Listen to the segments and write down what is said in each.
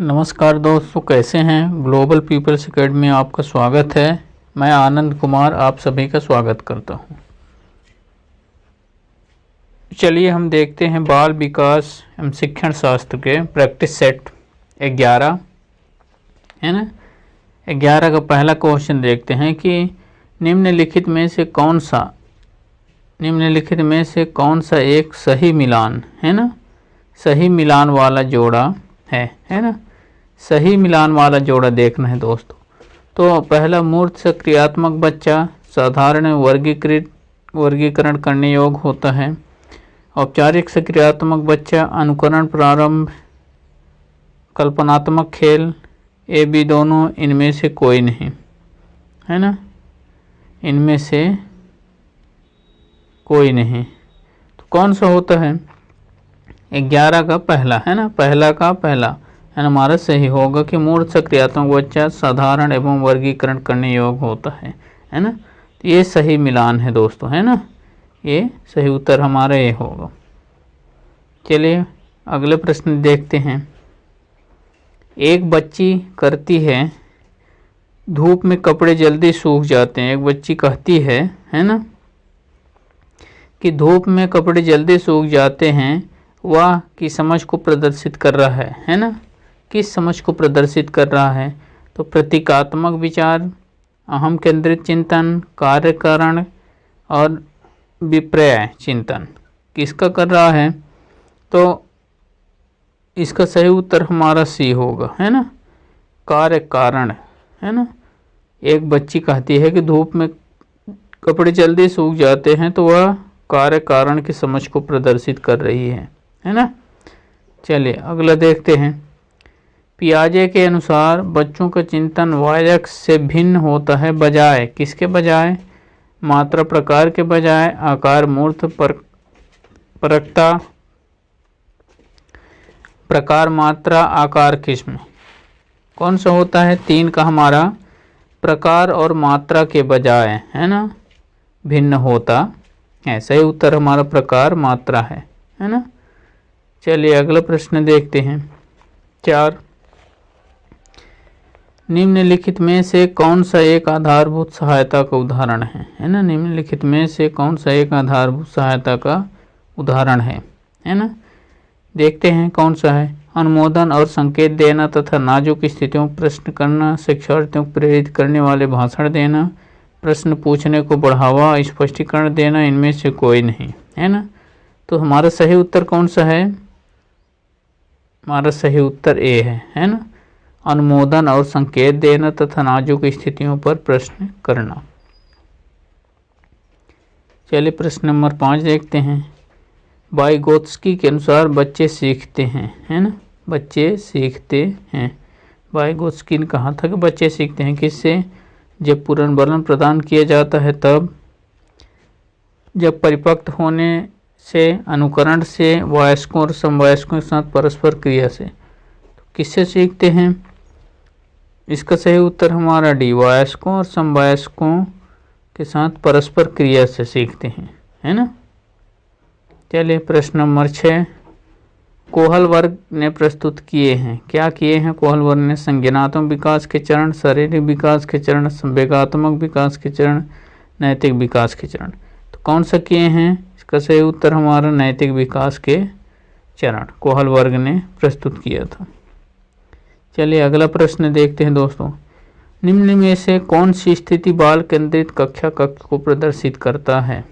नमस्कार दोस्तों, कैसे हैं। ग्लोबल पीपल्स एकेडमी में आपका स्वागत है। मैं आनंद कुमार आप सभी का स्वागत करता हूं। चलिए हम देखते हैं बाल विकास एवं शिक्षण शास्त्र के प्रैक्टिस सेट 11 है ना। 11 का पहला क्वेश्चन देखते हैं कि निम्नलिखित में से कौन सा एक सही मिलान है ना, सही मिलान वाला जोड़ा है ना। सही मिलान वाला जोड़ा देखना है दोस्तों। तो पहला मूर्त सक्रियात्मक बच्चा साधारण वर्गीकरण करने योग्य होता है। औपचारिक सक्रियात्मक बच्चा अनुकरण प्रारंभ कल्पनात्मक खेल ए बी दोनों इनमें से कोई नहीं है ना, इनमें से कोई नहीं। तो कौन सा होता है 11 का पहला है ना, पहला का पहला है ना हमारा सही होगा कि मूर्त सक्रियात्मक बच्चा साधारण एवं वर्गीकरण करने योग्य होता है ना। तो ये सही मिलान है दोस्तों, है ना, ये सही उत्तर हमारा ये होगा। चलिए अगले प्रश्न देखते हैं। एक बच्ची करती है धूप में कपड़े जल्दी सूख जाते हैं। एक बच्ची कहती है ना कि धूप में कपड़े जल्दी सूख जाते हैं। वह की समझ को प्रदर्शित कर रहा है ना, किस समझ को प्रदर्शित कर रहा है। तो प्रतीकात्मक विचार, अहम केंद्रित चिंतन, कार्यकारण और विपर्य चिंतन किसका कर रहा है। तो इसका सही उत्तर हमारा सी होगा, है ना, कार्य कारण है ना। एक बच्ची कहती है कि धूप में कपड़े जल्दी सूख जाते हैं, तो वह कार्य कारण की समझ को प्रदर्शित कर रही है ना। चलिए अगला देखते हैं। पियाजे के अनुसार बच्चों का चिंतन वायरस से भिन्न होता है बजाय किसके बजाय, मात्रा प्रकार के बजाय, आकार मूर्त परकता, प्रकार मात्रा आकार किस्म। कौन सा होता है 3 का हमारा प्रकार और मात्रा के बजाय है ना भिन्न होता है। सही उत्तर हमारा प्रकार मात्रा है ना। चलिए अगला प्रश्न देखते हैं 4। निम्नलिखित में से कौन सा एक आधारभूत सहायता का उदाहरण है ना। निम्नलिखित में से कौन सा एक आधारभूत सहायता का उदाहरण है ना। देखते हैं कौन सा है। अनुमोदन और संकेत देना तथा नाजुक स्थितियों में प्रश्न करना, शिक्षार्थियों को प्रेरित करने वाले भाषण देना, प्रश्न पूछने को बढ़ावा, स्पष्टीकरण देना, इनमें से कोई नहीं है ना। तो हमारा सही उत्तर कौन सा है, हमारा सही उत्तर ए है ना, अनुमोदन और संकेत देना तथा नाजुक स्थितियों पर प्रश्न करना। चलिए प्रश्न नंबर 5 देखते हैं। वाइगोत्स्की के अनुसार बच्चे सीखते हैं है ना, बच्चे सीखते हैं। वाइगोत्स्की ने कहा था कि बच्चे सीखते हैं किससे, जब पुनर्वलन प्रदान किया जाता है तब, जब परिपक्व होने से, अनुकरण से, वयस्कों और समवयस्कों के साथ परस्पर क्रिया से। तो किससे सीखते हैं, इसका सही उत्तर हमारा डी, वयस्कों और समवयस्कों के साथ परस्पर क्रिया से सीखते हैं है ना। चलिए प्रश्न नंबर 6। कोहल वर्ग ने प्रस्तुत किए हैं, क्या किए हैं कोहल वर्ग ने, संज्ञानात्मक विकास के चरण, शारीरिक विकास के चरण, संवेगात्मक विकास के चरण, नैतिक विकास के चरण। तो कौन सा किए हैं, इसका सही उत्तर हमारा नैतिक विकास के चरण कोहल वर्ग ने प्रस्तुत किया था। चलिए अगला प्रश्न देखते हैं दोस्तों। निम्न में से कौन सी स्थिति बाल केंद्रित कक्षा कक्ष को प्रदर्शित करता है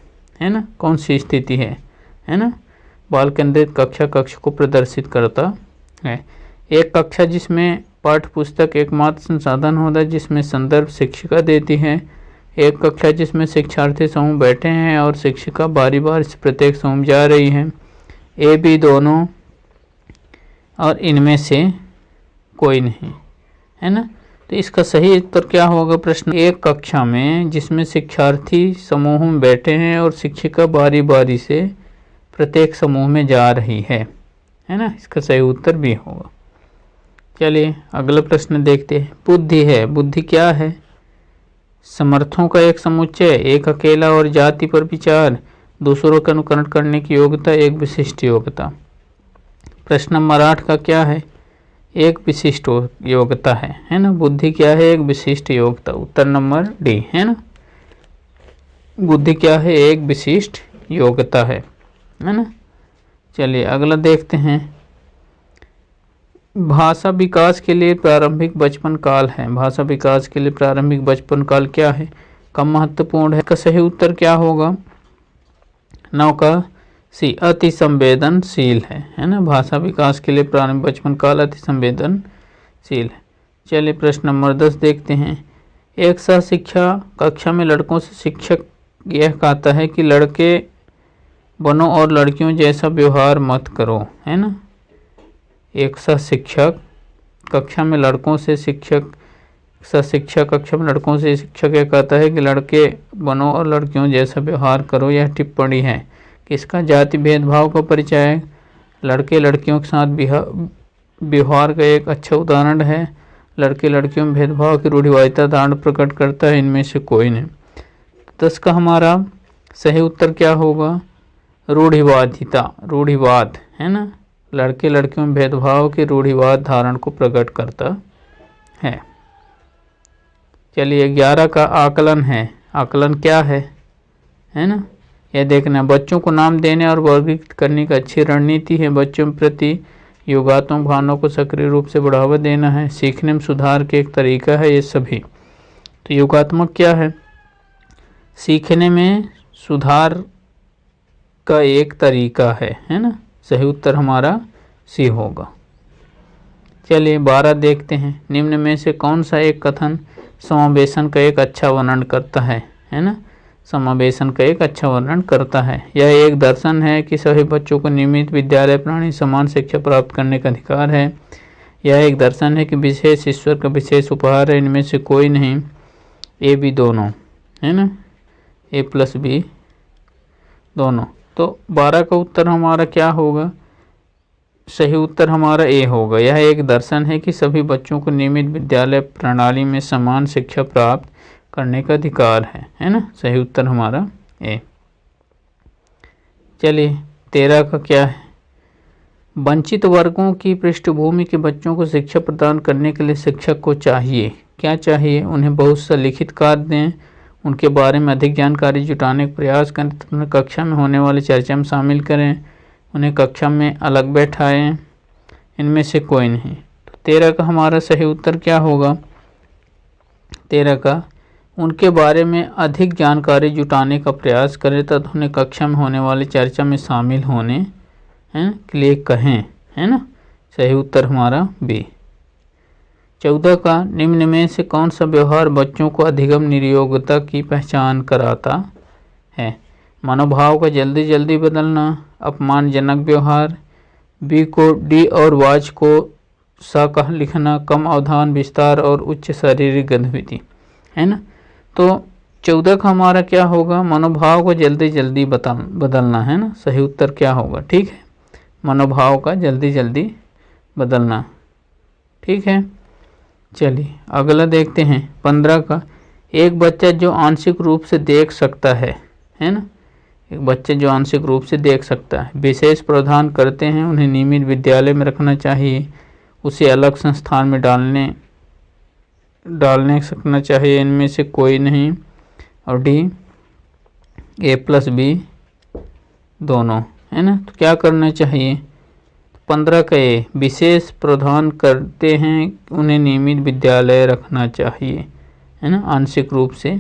ना, कौन सी स्थिति है ना, बाल केंद्रित कक्षा कक्ष को प्रदर्शित करता है। एक कक्षा जिसमें पाठ्य पुस्तक एकमात्र संसाधन होता है, जिसमें संदर्भ शिक्षिका देती है। एक कक्षा जिसमें शिक्षार्थी समूह बैठे हैं और शिक्षिका बारी बारी से प्रत्येक समूह में जा रही है, ए बी दोनों और इनमें से कोई नहीं है ना। तो इसका सही उत्तर क्या होगा प्रश्न, एक कक्षा में जिसमें शिक्षार्थी समूह में बैठे हैं और शिक्षिका बारी बारी से प्रत्येक समूह में जा रही है ना, इसका सही उत्तर भी होगा। चलिए अगला प्रश्न देखते हैं। बुद्धि है, बुद्धि क्या है, समर्थों का एक समुच्चय, एक अकेला और जाति पर विचार, दूसरों का अनुकरण करने की योग्यता, एक विशिष्ट योग्यता। प्रश्न नंबर 8 का क्या है, एक विशिष्ट योग्यता है ना। बुद्धि क्या है? एक विशिष्ट योग्यता। उत्तर नंबर डी है ना। बुद्धि क्या है? एक विशिष्ट योग्यता है ना। चलिए अगला देखते हैं। भाषा विकास के लिए प्रारंभिक बचपन काल है। भाषा विकास के लिए प्रारंभिक बचपन काल क्या है? कम महत्वपूर्ण है। का सही उत्तर क्या होगा? 9 का सी, अति संवेदनशील है ना। भाषा विकास के लिए प्रारंभिक बचपन काल अति संवेदनशील है। चलिए प्रश्न नंबर 10 देखते हैं। एक सह शिक्षा कक्षा में लड़कों से शिक्षक यह कहता है कि लड़के बनो और लड़कियों जैसा व्यवहार मत करो, है ना। एक सह शिक्षक कक्षा में लड़कों से शिक्षक कक्षा में लड़कों से शिक्षक यह कहता है कि लड़के बनो और लड़कियों जैसा व्यवहार करो। यह टिप्पणी है किसका? जाति भेदभाव का परिचय है। लड़के लड़कियों के साथ व्यवहार का एक अच्छा उदाहरण है। लड़के लड़कियों में भेदभाव की रूढ़िवादिता धारणा प्रकट करता है। इनमें से कोई नहीं। 10 का हमारा सही उत्तर क्या होगा? रूढ़िवादिता, रूढ़िवाद है ना। लड़के लड़कियों में भेदभाव की रूढ़िवाद धारणा को प्रकट करता है। चलिए 11 का आकलन है। आकलन क्या है ना। यह देखना, बच्चों को नाम देने और वर्गीकृत करने की अच्छी रणनीति है। बच्चों प्रति योगात्मक भावनाओं को सक्रिय रूप से बढ़ावा देना है। सीखने में सुधार के एक तरीका है ये सभी। तो योगात्मक क्या है? सीखने में सुधार का एक तरीका है ना। सही उत्तर हमारा सी होगा। चलिए 12 देखते हैं। निम्न में से कौन सा एक कथन समावेशन का एक अच्छा वर्णन करता है ना। समावेशन का एक अच्छा वर्णन करता है। यह एक दर्शन है कि सभी बच्चों को नियमित विद्यालय प्रणाली समान शिक्षा प्राप्त करने का अधिकार है। यह एक दर्शन है कि विशेष ईश्वर का विशेष उपहार है। इनमें से कोई नहीं। ए बी दोनों है ना। ए प्लस बी दोनों। तो 12 का उत्तर हमारा क्या होगा? सही उत्तर हमारा ए होगा। यह एक दर्शन है कि सभी बच्चों को नियमित विद्यालय प्रणाली में समान शिक्षा प्राप्त करने का अधिकार है ना। सही उत्तर हमारा ए। चलिए 13 का क्या है? वंचित वर्गों की पृष्ठभूमि के बच्चों को शिक्षा प्रदान करने के लिए शिक्षक को चाहिए क्या चाहिए? उन्हें बहुत सा लिखित कार्य दें, उनके बारे में अधिक जानकारी जुटाने का प्रयास करें, उन्हें कक्षा में होने वाली चर्चा में शामिल करें, उन्हें कक्षा में अलग बैठाएं। इनमें से कोई नहीं। तो 13 का हमारा सही उत्तर क्या होगा? 13 का उनके बारे में अधिक जानकारी जुटाने का प्रयास करें तथा उन्हें कक्षा में होने वाली चर्चा में शामिल होने के लिए कहें, है ना। सही उत्तर हमारा बी। 14 का निम्न में से कौन सा व्यवहार बच्चों को अधिगम नियोग्यता की पहचान कराता है? मनोभाव का जल्दी जल्दी बदलना, अपमानजनक व्यवहार, बी को डी और वाच को सा कह लिखना, कम अवधान विस्तार और उच्च शारीरिक गतिविधि, है ना। तो 14 का हमारा क्या होगा? मनोभाव को जल्दी जल्दी बदलना, है ना। सही उत्तर क्या होगा? ठीक है, मनोभाव का जल्दी जल्दी बदलना। ठीक है। चलिए अगला देखते हैं 15 का। एक बच्चा जो आंशिक रूप से देख सकता है ना। एक बच्चा जो आंशिक रूप से देख सकता है, विशेष प्रावधान करते हैं, उन्हें नियमित विद्यालय में रखना चाहिए, उसे अलग संस्थान में डालने सकना चाहिए। इनमें से कोई नहीं। और डी ए प्लस बी दोनों, है ना। तो क्या करना चाहिए? 15 का ए, विशेष प्रावधान करते हैं, उन्हें नियमित विद्यालय रखना चाहिए, है ना, आंशिक रूप से,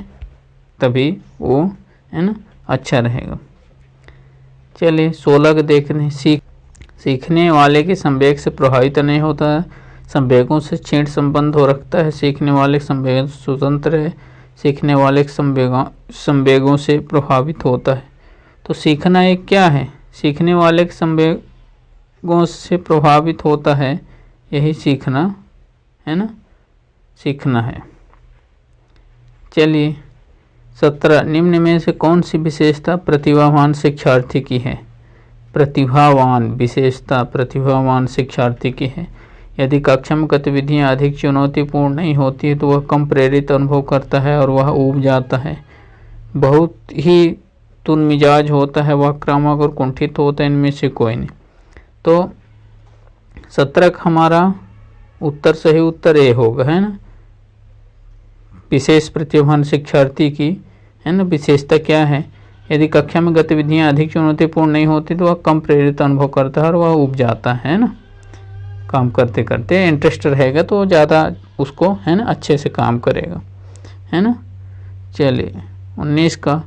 तभी वो है ना अच्छा रहेगा। चलिए 16 का देखते हैं। सीखने वाले के संवेग से प्रभावित नहीं होता है, संवेगों से क्षीण संबंध हो रखता है। सीखने वाले संवेग स्वतंत्र है, सीखने वाले संवेगों से प्रभावित होता है। तो सीखना एक क्या है? सीखने वाले के संवेगों से प्रभावित होता है, यही सीखना है ना, सीखना है। चलिए 17, निम्न में से कौन सी विशेषता प्रतिभावान शिक्षार्थी की है? प्रतिभावान विशेषता प्रतिभावान शिक्षार्थी की है। यदि कक्षा में गतिविधियाँ अधिक चुनौतीपूर्ण नहीं होती है तो वह कम प्रेरित अनुभव करता है और वह ऊब जाता है, बहुत ही तुनमिजाज होता है, वह आक्रामक और कुंठित होता है। इनमें से कोई नहीं। तो 17 हमारा उत्तर सही उत्तर ए होगा, है ना। विशेष प्रतिभावान शिक्षार्थी की, है ना, विशेषता क्या है? यदि कक्षा में गतिविधियां अधिक चुनौतीपूर्ण नहीं होती तो वह कम प्रेरित अनुभव करता है और वह ऊब जाता है ना। काम करते करते इंटरेस्ट रहेगा तो ज़्यादा उसको, है ना, अच्छे से काम करेगा, है ना। चलिए 19 का,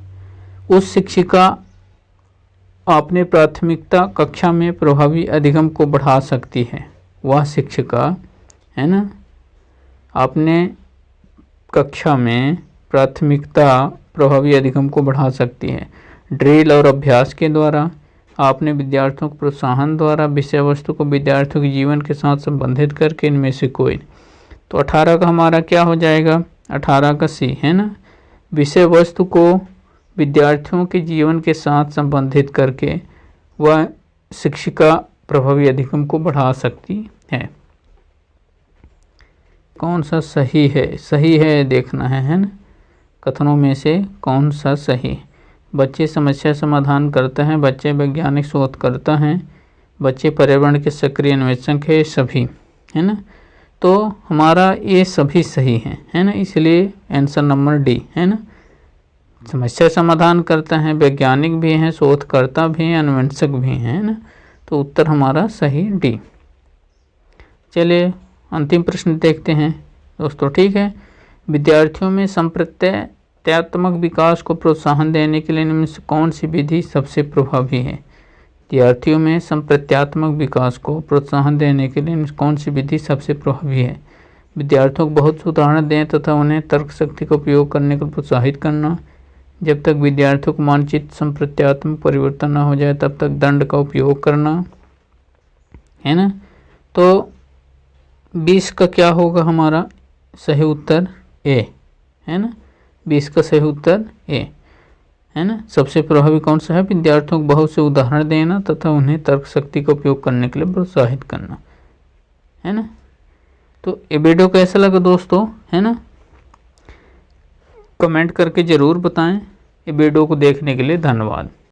उस शिक्षिका अपने प्राथमिकता कक्षा में प्रभावी अधिगम को बढ़ा सकती है। वह शिक्षिका, है ना, अपने कक्षा में प्राथमिकता प्रभावी अधिगम को बढ़ा सकती है। ड्रिल और अभ्यास के द्वारा, आपने विद्यार्थियों को प्रोत्साहन द्वारा, विषय वस्तु को विद्यार्थियों के जीवन के साथ संबंधित करके, इनमें से कोई। तो 18 का हमारा क्या हो जाएगा? 18 का सी, है ना, विषय वस्तु को विद्यार्थियों के जीवन के साथ संबंधित करके वह शिक्षिका प्रभावी अधिगम को बढ़ा सकती है। कौन सा सही है? सही है देखना है ना, कथनों में से कौन सा सही। बच्चे समस्या समाधान करते हैं, बच्चे वैज्ञानिक शोध करते हैं, बच्चे पर्यावरण के सक्रिय अन्वेषक है, सभी, है ना। तो हमारा ये सभी सही है ना, इसलिए आंसर नंबर डी, है ना। समस्या समाधान करता है, वैज्ञानिक भी हैं, शोधकर्ता भी हैं, अन्वेषक भी हैं, ना। तो उत्तर हमारा सही डी। चलिए अंतिम प्रश्न देखते हैं दोस्तों, ठीक है। विद्यार्थियों में संप्रत्यात्मक विकास को प्रोत्साहन देने के लिए इनमें से कौन सी विधि सबसे प्रभावी है? विद्यार्थियों में संप्रत्यात्मक विकास को प्रोत्साहन देने के लिए कौन सी विधि सबसे प्रभावी है? विद्यार्थियों को बहुत उदाहरण दें तथा उन्हें तर्क शक्ति का उपयोग करने को प्रोत्साहित करना। जब तक विद्यार्थियों को मानचित संप्रत्यात्मक परिवर्तन न हो जाए तब तक दंड का उपयोग करना, है ना। तो 20 का क्या होगा हमारा सही उत्तर? ए, है ना। 20 का सही उत्तर ए, है ना। सबसे प्रभावी कौन सा है? विद्यार्थियों को बहुत से उदाहरण देना तथा उन्हें तर्क शक्ति का उपयोग करने के लिए प्रोत्साहित करना, है ना। तो ये वीडियो कैसा लगा दोस्तों, है ना, कमेंट करके ज़रूर बताएं। ये वीडियो को देखने के लिए धन्यवाद।